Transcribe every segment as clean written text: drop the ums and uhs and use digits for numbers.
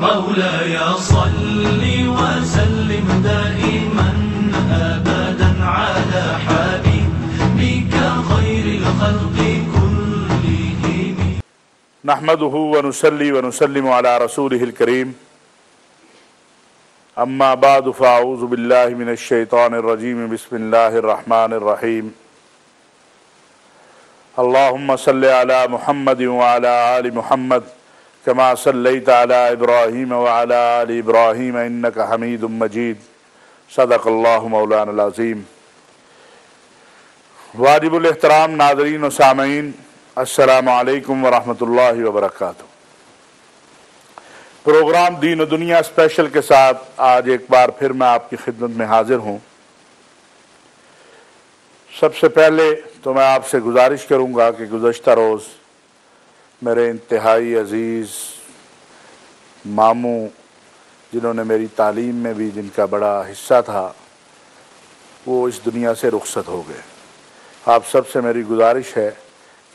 مولاي صل وسلم دائما أبدا على حبيبك خير الخلق كلهم. نحمده ونصلي ونسلم على رسوله الكريم. اما بعد فاعوذ باللہ من الشیطان الرجیم. بسم اللہ الرحمن الرحیم. اللہم صل علی محمد وعلی آل محمد كما صلیت علی ابراہیم وعلی آل ابراہیم انک حمید مجید. صدق اللہ مولانا العظیم. واجب الاحترام ناظرین و سامعین، السلام علیکم ورحمۃ اللہ وبرکاتہ. پروگرام دین و دنیا اسپیشل کے ساتھ آج ایک بار پھر میں آپ کی خدمت میں حاضر ہوں. سب سے پہلے تو میں آپ سے گزارش کروں گا کہ گزشتہ روز میرے انتہائی عزیز ماموں، جنہوں نے میری تعلیم میں بھی جن کا بڑا حصہ تھا، وہ اس دنیا سے رخصت ہو گئے. آپ سب سے میری گزارش ہے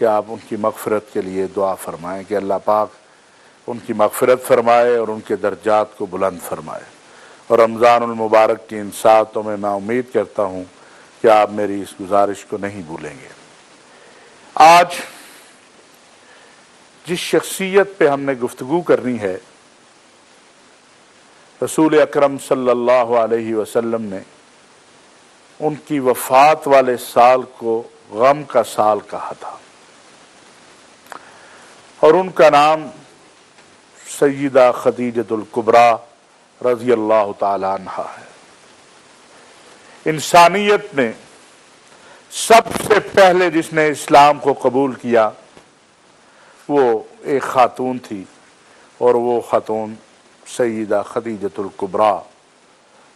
کہ آپ ان کی مغفرت کے لیے دعا فرمائیں کہ اللہ پاک ان کی مغفرت فرمائے اور ان کے درجات کو بلند فرمائے. اور رمضان المبارک کی ان ساعتوں میں امید کرتا ہوں کہ آپ میری اس گزارش کو نہیں بھولیں گے. آج جس شخصیت پہ ہم نے گفتگو کرنی ہے، رسول اکرم صلی اللہ علیہ وسلم نے ان کی وفات والے سال کو غم کا سال کہا تھا، اور ان کا نام سیدہ خدیجۃ الکبریٰ رضی اللہ تعالی عنہا ہے. انسانیت میں سب سے پہلے جس نے اسلام کو قبول کیا وہ ایک خاتون تھی، اور وہ خاتون سیدہ خدیجۃ الکبریٰ.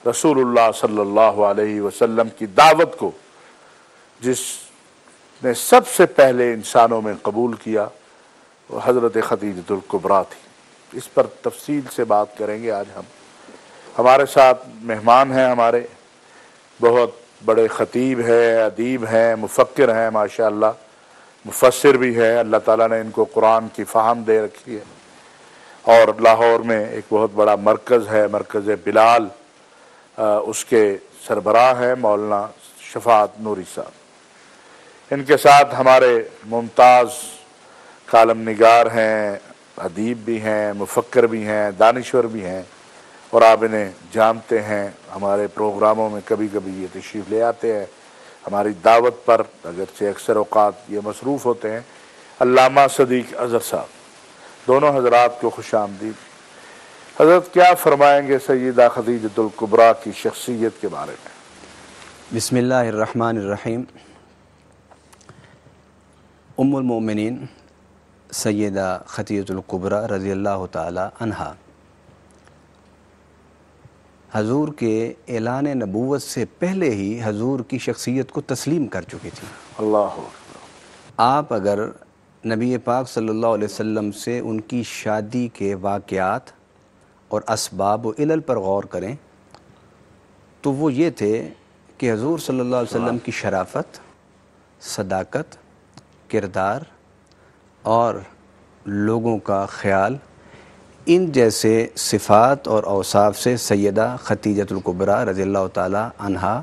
رسول اللہ صلی اللہ علیہ وسلم کی دعوت کو جس نے سب سے پہلے انسانوں میں قبول کیا وہ حضرت خدیجۃ الکبریٰ تھی. اس پر تفصیل سے بات کریں گے آج ہم. ہمارے ساتھ مہمان ہیں، ہمارے بہت بڑے خطیب ہیں، ادیب ہیں، مفکر ہیں، ماشاءاللہ مفسر بھی ہے. اللہ تعالیٰ نے ان کو قرآن کی فہم دے رکھی ہے. اور لاہور میں ایک بہت بڑا مرکز ہے، مرکز بلال، اس کے سربراہ ہیں مولانا شفاعت نوری صاحب. ان کے ساتھ ہمارے ممتاز کالم نگار ہیں، ادیب بھی ہیں، مفکر بھی ہیں، دانشور بھی ہیں، اور آپ انہیں جانتے ہیں. ہمارے پروگراموں میں کبھی کبھی یہ تشریف لے آتے ہیں ہماری دعوت پر، اگرچہ اکثر اوقات یہ مصروف ہوتے ہیں. علامہ صدیق اظہر صاحب، دونوں حضرات کو خوش آمدید. حضرت کیا فرمائیں گے سیدہ خدیجۃ الکبریٰ کی شخصیت کے بارے میں؟ بسم اللہ الرحمن الرحیم. ام المؤمنین سیدہ خدیجۃ الکبریٰ رضی اللہ تعالی عنہا حضور کے اعلان نبوت سے پہلے ہی حضور کی شخصیت کو تسلیم کر چکی تھی. اللہ آپ اگر نبی پاک صلی اللہ علیہ وسلم سے ان کی شادی کے واقعات اور اسباب و علل پر غور کریں تو وہ یہ تھے کہ حضور صلی اللہ علیہ وسلم کی شرافت، صداقت، کردار اور لوگوں کا خیال، ان جیسے صفات اور اوصاف سے سیدہ خدیجۃ الکبریٰ رضی اللہ تعالی عنہا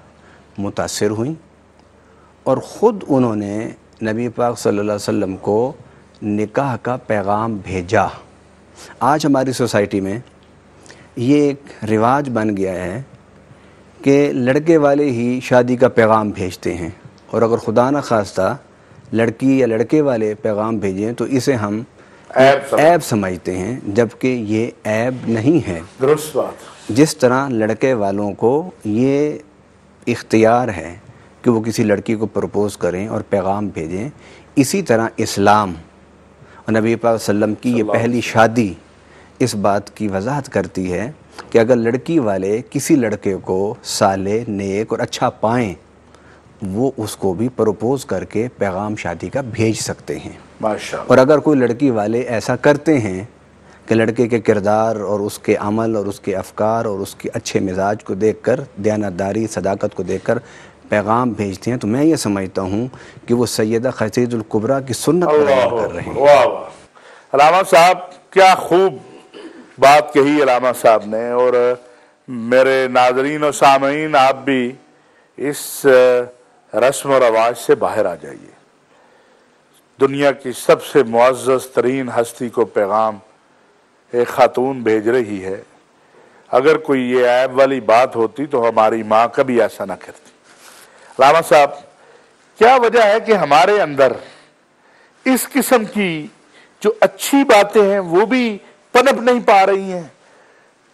متاثر ہوئیں، اور خود انہوں نے نبی پاک صلی اللہ علیہ وسلم کو نکاح کا پیغام بھیجا. آج ہماری سوسائٹی میں یہ ایک رواج بن گیا ہے کہ لڑکے والے ہی شادی کا پیغام بھیجتے ہیں، اور اگر خدا نہ خواستہ لڑکی یا لڑکے والے پیغام بھیجیں تو اسے ہم عیب سمجھتے ہیں، جبکہ یہ عیب نہیں ہے. درست بات. جس طرح لڑکے والوں کو یہ اختیار ہے کہ وہ کسی لڑکی کو پروپوز کریں اور پیغام بھیجیں، اسی طرح اسلام اور نبی پاک صلی اللہ علیہ وسلم کی یہ پہلی شادی اس بات کی وضاحت کرتی ہے کہ اگر لڑکی والے کسی لڑکے کو صالح، نیک اور اچھا پائیں، وہ اس کو بھی پروپوز کر کے پیغام شادی کا بھیج سکتے ہیں. ماشاءاللہ. اور اگر کوئی لڑکی والے ایسا کرتے ہیں کہ لڑکے کے کردار اور اس کے عمل اور اس کے افکار اور اس کے اچھے مزاج کو دیکھ کر، دیانتداری، صداقت کو دیکھ کر پیغام بھیجتے ہیں، تو میں یہ سمجھتا ہوں کہ وہ سیدہ خدیجۃ الکبریٰ کی سنت بیان کر رہے ہیں. واہ واہ. علامہ صاحب کیا خوب بات کہی علامہ صاحب نے، اور میرے ناظرین و سامعین آپ بھی اس رسم و رواج سے باہر آ جائیے۔ دنیا کی سب سے معزز ترین ہستی کو پیغام ایک خاتون بھیج رہی ہے۔ اگر کوئی یہ عیب والی بات ہوتی تو ہماری ماں کبھی ایسا نہ کرتی۔ علامہ صاحب، کیا وجہ ہے کہ ہمارے اندر اس قسم کی جو اچھی باتیں ہیں وہ بھی پنپ نہیں پا رہی ہیں،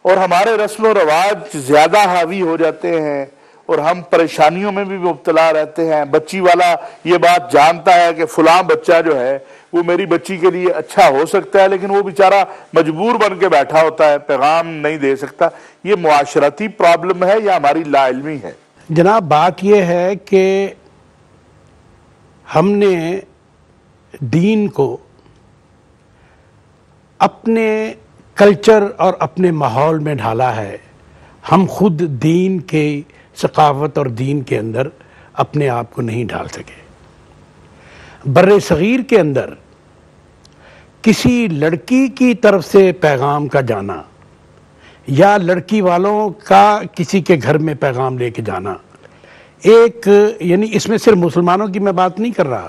اور ہمارے رسم و رواج زیادہ حاوی ہو جاتے ہیں اور ہم پریشانیوں میں بھی مبتلا رہتے ہیں؟ بچی والا یہ بات جانتا ہے کہ فلاں بچہ جو ہے وہ میری بچی کے لیے اچھا ہو سکتا ہے، لیکن وہ بیچارہ مجبور بن کے بیٹھا ہوتا ہے، پیغام نہیں دے سکتا۔ یہ معاشرتی پرابلم ہے یا ہماری لا علمی ہے؟ جناب، بات یہ ہے کہ ہم نے دین کو اپنے کلچر اور اپنے ماحول میں ڈھالا ہے۔ ہم خود دین کے ثقافت اور دین کے اندر اپنے آپ کو نہیں ڈھال سکے۔ بر صغیر کے اندر کسی لڑکی کی طرف سے پیغام کا جانا یا لڑکی والوں کا کسی کے گھر میں پیغام لے کے جانا، ایک یعنی اس میں صرف مسلمانوں کی میں بات نہیں کر رہا،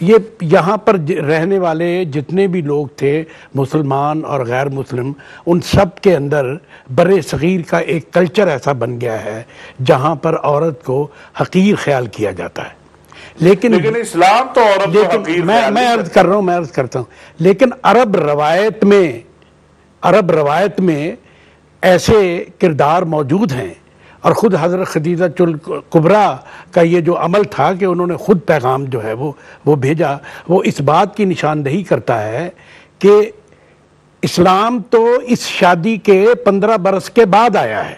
یہ یہاں پر رہنے والے جتنے بھی لوگ تھے، مسلمان اور غیر مسلم، ان سب کے اندر بر صغیر کا ایک کلچر ایسا بن گیا ہے جہاں پر عورت کو حقیر خیال کیا جاتا ہے۔ لیکن اسلام تو عورت کو حقیر خیال میں عرض کر رہا ہوں، میں عرض کرتا ہوں، لیکن عرب روایت میں ایسے کردار موجود ہیں، اور خود حضرت خدیجہ الکبریٰ کا یہ جو عمل تھا کہ انہوں نے خود پیغام جو ہے وہ بھیجا، وہ اس بات کی نشاندہی کرتا ہے کہ اسلام تو اس شادی کے 15 برس کے بعد آیا ہے۔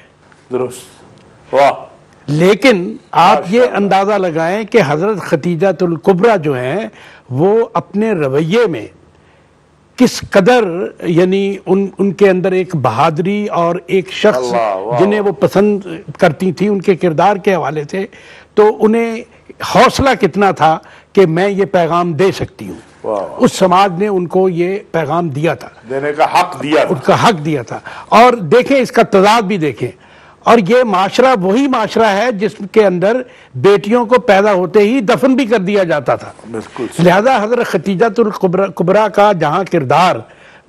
درست، واہ۔ لیکن آپ یہ اندازہ لگائیں کہ حضرت خدیجہ الکبریٰ جو ہیں وہ اپنے رویے میں کس قدر، یعنی ان کے اندر ایک بہادری اور ایک شخص جنہیں وہ پسند کرتی تھی ان کے کردار کے حوالے سے، تو انہیں حوصلہ کتنا تھا کہ میں یہ پیغام دے سکتی ہوں۔ اس سماج نے ان کو یہ پیغام دیا تھا، دینے کا حق دیا تھا، ان کا حق دیا تھا۔ اور دیکھیں اس کا تضاد بھی دیکھیں، اور یہ معاشرہ وہی معاشرہ ہے جس کے اندر بیٹیوں کو پیدا ہوتے ہی دفن بھی کر دیا جاتا تھا۔ لہذا حضرت خدیجہ الکبریٰ کا جہاں کردار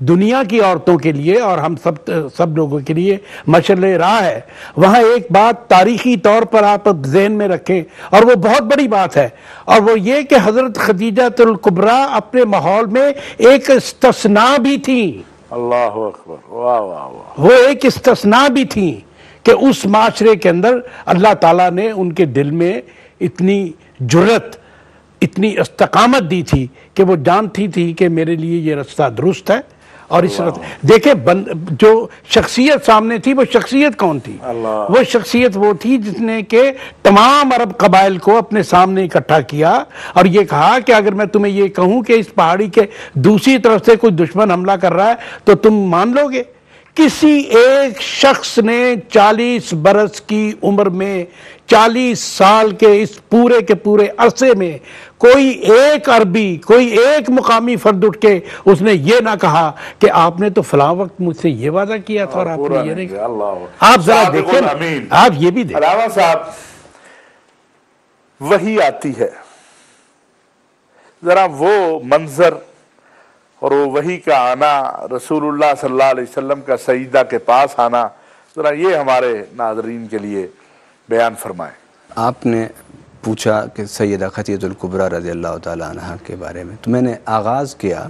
دنیا کی عورتوں کے لیے اور ہم سب لوگوں کے لیے مشعل راہ ہے، وہاں ایک بات تاریخی طور پر آپ ذہن میں رکھیں، اور وہ بہت بڑی بات ہے، اور وہ یہ کہ حضرت خدیجہ الکبریٰ اپنے ماحول میں ایک استثناء بھی تھیں۔ اللہ اکبر، واہ واہ واہ۔ وہ ایک استثناء بھی تھیں کہ اس معاشرے کے اندر اللہ تعالیٰ نے ان کے دل میں اتنی جرت، اتنی استقامت دی تھی کہ وہ جانتی تھی کہ میرے لیے یہ رستہ درست ہے، اور اس دیکھیں جو شخصیت سامنے تھی وہ شخصیت کون تھی؟ وہ شخصیت وہ تھی جس نے کہ تمام عرب قبائل کو اپنے سامنے اکٹھا کیا اور یہ کہا کہ اگر میں تمہیں یہ کہوں کہ اس پہاڑی کے دوسری طرف سے کوئی دشمن حملہ کر رہا ہے تو تم مان لو گے؟ کسی ایک شخص نے 40 برس کی عمر میں، 40 سال کے اس پورے کے پورے عرصے میں کوئی ایک عربی، کوئی ایک مقامی فرد اٹھ کے اس نے یہ نہ کہا کہ آپ نے تو فلاں وقت مجھ سے یہ وعدہ کیا تھا اور آپ نے یہ نہیں کہا۔ آپ ذرا دیکھیں، آپ یہ بھی دیکھیں۔ علامہ صاحب، وحی آتی ہے، ذرا وہ منظر اور وہ وحی کا آنا، رسول اللہ صلی اللہ علیہ وسلم کا سیدہ کے پاس آنا، ذرا یہ ہمارے ناظرین کے لیے بیان فرمائیں۔ آپ نے پوچھا کہ سیدہ خدیجہ الکبریٰ رضی اللہ تعالیٰ عنہ کے بارے میں، تو میں نے آغاز کیا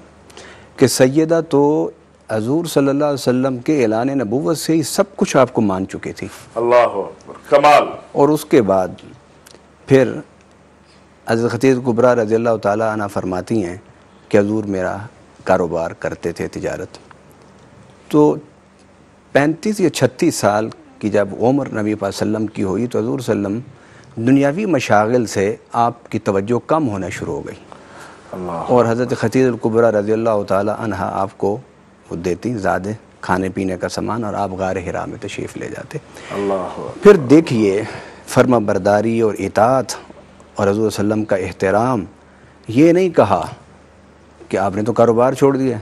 کہ سیدہ تو حضور صلی اللہ علیہ وسلم کے اعلان نبوت سے ہی سب کچھ آپ کو مان چکے تھی۔ اللہ اکبر، کمال۔ اور اس کے بعد پھر حضرت خدیجہ الکبریٰ رضی اللہ تعالیٰ عنہ فرماتی ہیں کہ حضور میرا کاروبار کرتے تھے، تجارت، تو 35 یا 36 سال کی جب عمر نبی پاک صلی اللہ علیہ وسلم کی ہوئی تو حضور صلی اللہ علیہ وسلم دنیاوی مشاغل سے آپ کی توجہ کم ہونا شروع ہو گئی، اور حضرت خدیجہ الکبریٰ رضی اللہ تعالیٰ عنہ آپ کو وہ دیتی زیادہ کھانے پینے کا سامان، اور آپ غار حرا میں تشریف لے جاتے۔ پھر دیکھیے فرما برداری اور اطاعت اور حضور صلی اللہ علیہ وسلم کا احترام۔ یہ نہیں کہا کہ آپ نے تو کاروبار چھوڑ دیا،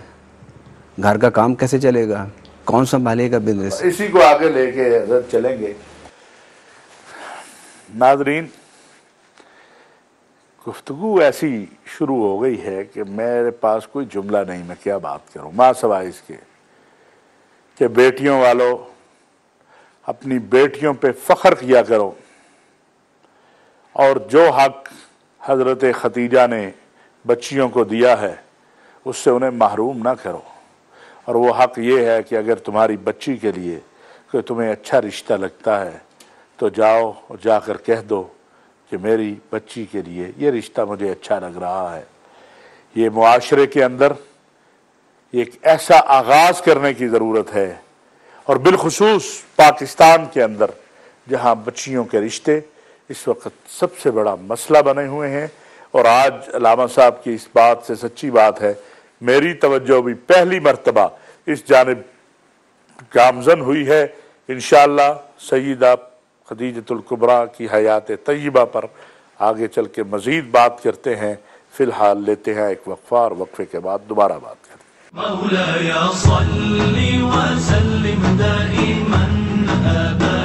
گھر کا کام کیسے چلے گا، کون سنبھالے گا بزنس؟ اسی کو آگے لے کے حضرت چلیں گے۔ ناظرین، گفتگو ایسی شروع ہو گئی ہے کہ میرے پاس کوئی جملہ نہیں، میں کیا بات کروں ماں سوائے اس کے کہ بیٹیوں والوں اپنی بیٹیوں پہ فخر کیا کرو، اور جو حق حضرت ختیجہ نے بچیوں کو دیا ہے اس سے انہیں محروم نہ کرو، اور وہ حق یہ ہے کہ اگر تمہاری بچی کے لیے کوئی تمہیں اچھا رشتہ لگتا ہے تو جاؤ اور جا کر کہہ دو کہ میری بچی کے لیے یہ رشتہ مجھے اچھا لگ رہا ہے۔ یہ معاشرے کے اندر ایک ایسا آغاز کرنے کی ضرورت ہے، اور بالخصوص پاکستان کے اندر جہاں بچیوں کے رشتے اس وقت سب سے بڑا مسئلہ بنے ہوئے ہیں۔ اور آج علامہ صاحب کی اس بات سے سچی بات ہے، میری توجہ بھی پہلی مرتبہ اس جانب گامزن ہوئی ہے۔ انشاءاللہ سیدہ خدیجۃ الکبریٰ کی حیات طیبہ پر آگے چل کے مزید بات کرتے ہیں۔ فی الحال لیتے ہیں ایک وقفہ، اور وقفے کے بعد دوبارہ بات کرتے ہیں۔ مولاي صل وسلم دائما أبدا